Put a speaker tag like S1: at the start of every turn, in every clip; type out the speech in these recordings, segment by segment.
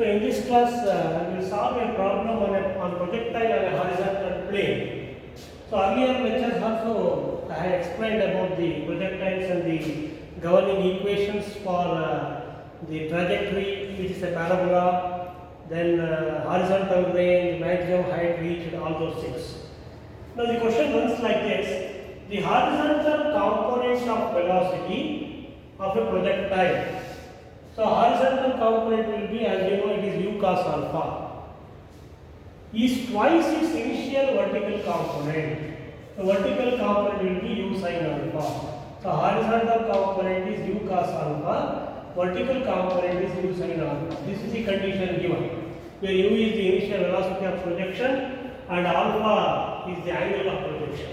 S1: So in this class, we will solve a problem on projectile on a horizontal plane. So earlier lectures also I had explained about the projectiles and the governing equations for the trajectory, which is a parabola, then horizontal range, maximum height reached, all those things. Now the question runs like this: the horizontal component of velocity of a projectile. So horizontal component will be, as you know, it is u cos alpha, is twice its initial vertical component. The vertical component will be u sin alpha. So horizontal component is u cos alpha, vertical component is u sin alpha. This is the condition given, where u is the initial velocity of projection and alpha is the angle of projection.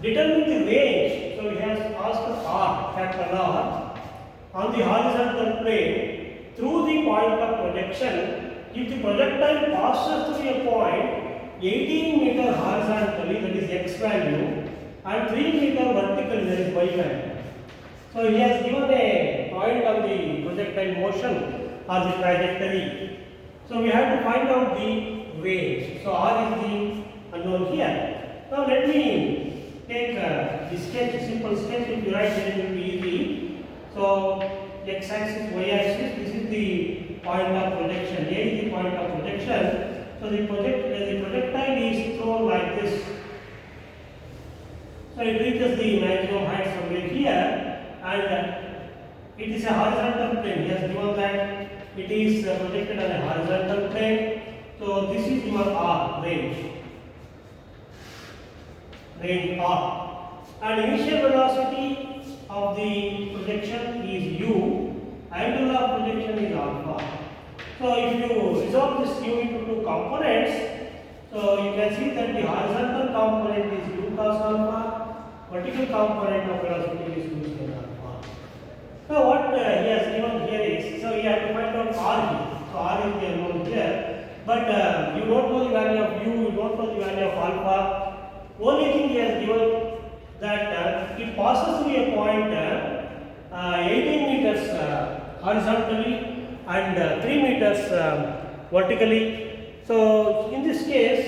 S1: Determine the range. So he has asked r, capital R, on the horizontal plane through the point of projection. If the projectile passes through a point 18 meter horizontally, that is x value, and 3 meter vertically, that is y value. So he has given a point on the projectile motion or the trajectory. So we have to find out the range. So r is the unknown here. Now let me take the sketch, simple sketch. If you write, then it will be easy. So x axis, y axis, this is the point of projection. A is the point of projection. So the projectile is thrown like this. So it reaches the maximum height somewhere here, and it is a horizontal plane. He has given that it is projected on a horizontal plane. So this is your r, range r, and initial velocity of the projection is u, angle of projection is alpha. So if you resolve this u into two components, so you can see that the horizontal component is u cos alpha, vertical component of velocity is u sin alpha. So what he has given here is, so you have to find out r here. So r is the unknown here, but you don't know the value of u, you don't know the value of alpha. Only thing he has given that it passes through a point 18 meters horizontally and 3 meters vertically. So in this case,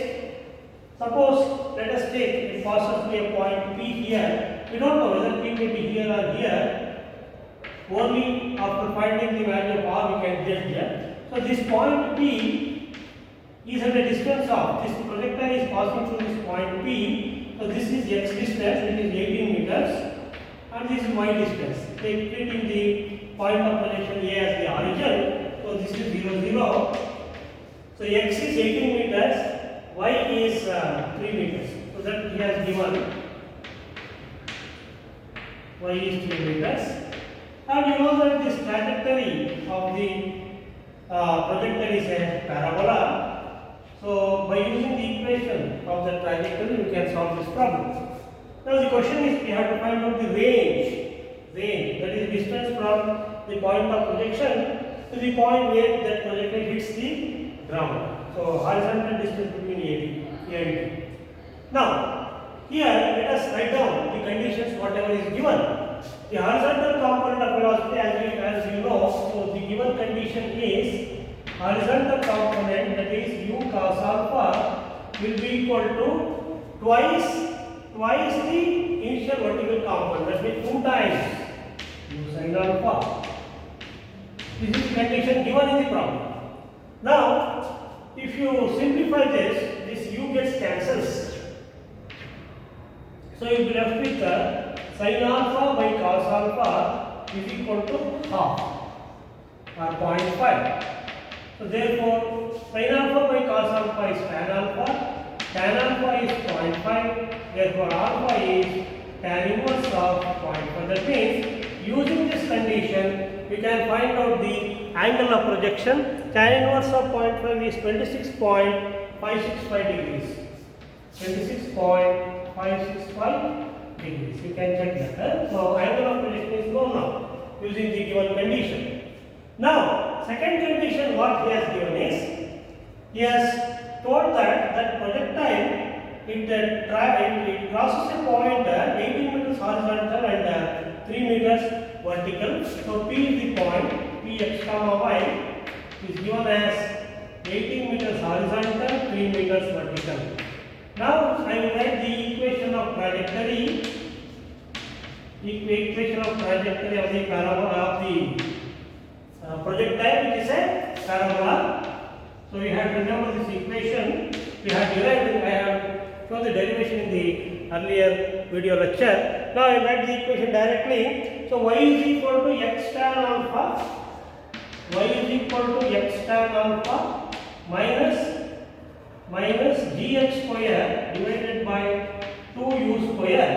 S1: suppose let us take it passes through a point P here. We don't know whether P may be here or here. Only after finding the value of r we can get here. So this point P is at a distance of, this projectile is passing through this point P. So this is x distance, it is 18 meters, and this is y distance. Take it in the point of projection A as the origin. So this is 0, 0. So x is 18 meters, y is 3 meters. So that he has given y is 3 meters. And you know that this trajectory of the projectile is a parabola. So by using the equation of the trajectory, we can solve this problem. Now the question is, we have to find out the range, that is distance from the point of projection to the point where that projectile hits the ground. So horizontal distance between A and B. Now here let us write down the conditions whatever is given. The horizontal component of velocity, as you know, so the given condition is horizontal component, that is u cos alpha, will be equal to twice the initial vertical component, that means 2 times u sin alpha. This is the condition given in the problem. Now if you simplify this u gets cancels. So you will be left with sin alpha by cos alpha is equal to half or 0.5. So therefore, sin alpha by cos alpha is tan alpha is 0.5, therefore alpha is tan inverse of 0.5. That means, using this condition, we can find out the angle of projection. Tan inverse of 0.5 is 26.565 degrees. 26.565 degrees. You can check that. So angle of projection is known now, using the given condition. Now, second condition what he has given is, he has told that projectile, it crosses a point 18 meters horizontal and 3 meters vertical. So P is the point, P x comma y is given as 18 meters horizontal, 3 meters vertical. Now I will write the equation of trajectory. Equation of trajectory of the parabola of the projectile, which is a parabola. So we have to remember this equation. We have derived it. I have shown the derivation in the earlier video lecture. Now I write the equation directly. So y is equal to x tan alpha. Y is equal to x tan alpha minus gx square divided by 2u square.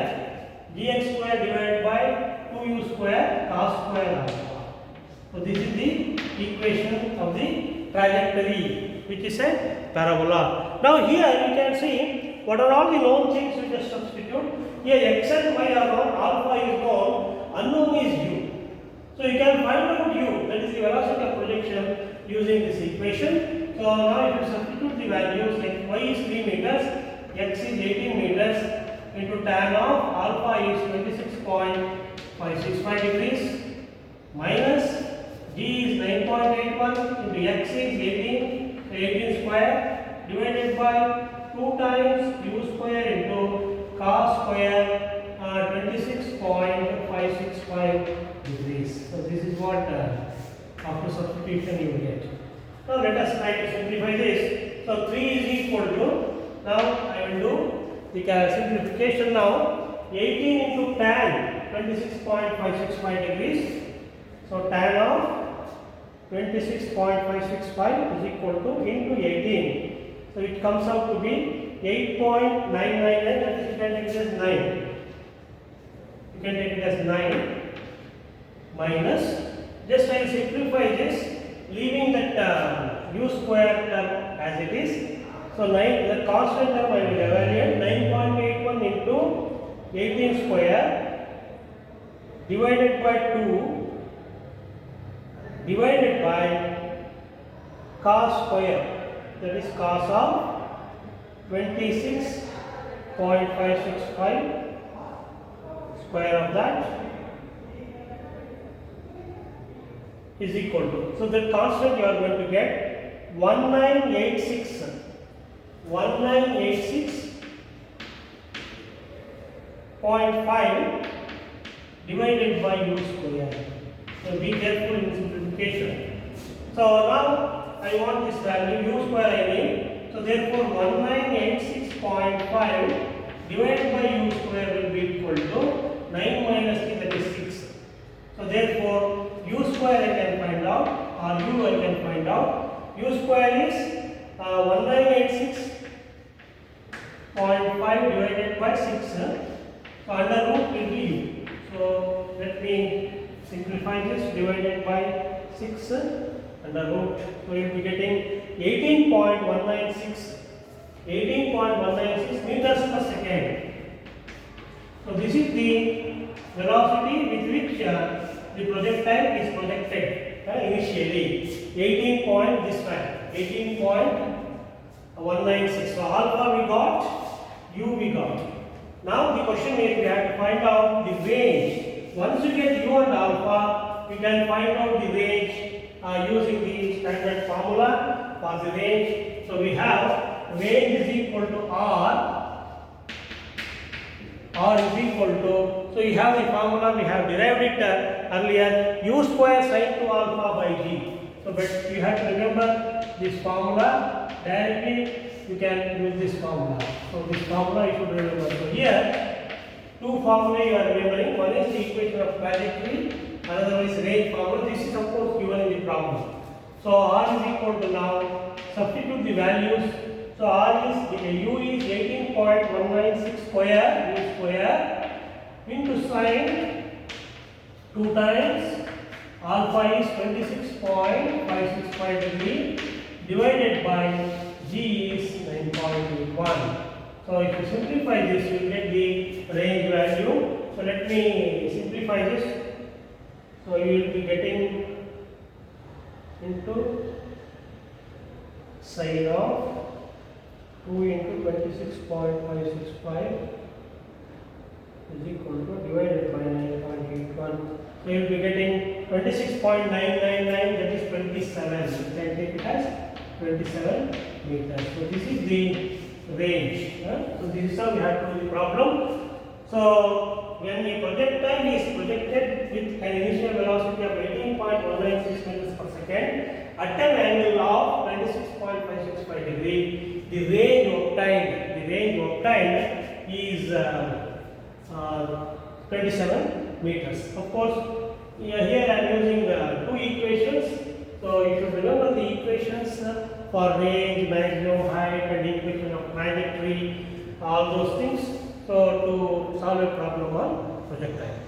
S1: Gx square divided by 2u square cos square alpha. So this is the equation of the trajectory, which is a parabola. Now here we can see what are all the known things we just substitute. Here x and y are known, alpha is known, unknown is u. So you can find out u, that is the velocity of projection, using this equation. So now if you substitute the values, like y is 3 meters, x is 18 meters, into tan of alpha is 26.565 degrees, minus g is 9.81 into x is 18 square divided by 2 times u square into cos square 26.565 degrees. So this is what after substitution you will get. Now let us try to simplify this. So 3 is equal to, now I will do the simplification now. 18 into tan 26.565 degrees. So tan of 26.565 is equal to into 18. So it comes out to be 8.999, that is, you can take it as 9. You can take it as 9 minus, just I simplify this, leaving that u square term as it is. So 9, the constant term I will evaluate, 9.81 into 18 square divided by 2 divided by cos square, that is cos of 26.565 square of that is equal to, so that constant you are going to get 1986.5 divided by u square. So be careful in simplification. So now I want this value u square I need. So therefore 1986.5 divided by u square will be equal to 9 minus 3, that is 6. So therefore u square I can find out, or u I can find out. U square is 1986.5 divided by 6. So under root will be u. So let me simplify this, divided by 6 under root. So you will be getting 18.196 meters per second. So this is the velocity with which the projectile is projected initially. 18.196. So alpha we got, u we got. Now the question is we have to find out the range. Once you get u and alpha, we can find out the range using the standard formula for the range. So we have range is equal to r. R is equal to, so you have the formula, we have derived it earlier, u square sin 2 alpha by g. So but you have to remember this formula directly, you can use this formula. So this formula you should remember. So here two formulae you are remembering. One is the equation of trajectory, another is range formula. This is of course given in the problem. So r is equal to, now substitute the values. So r is u is 18.196 square u square into sin 2 times alpha is 26.565 degree divided by g is 9.81. So if you simplify this, you will get the range value. So let me simplify this. So you will be getting into sin of 2 into 26.565 is equal to divided by 9.81. So you will be getting 26.999, that is 27. You can take it as 27 meters. So this is the range. So this is how we have to do the problem. So when a projectile is projected with an initial velocity of 18.196 meters per second at an angle of 26.565 degree, the range obtained is 27 meters. Of course, here I am using two equations. So you should remember the equations for range, maximum height, and the equation of trajectory, all those things. So to solve a problem on projectile.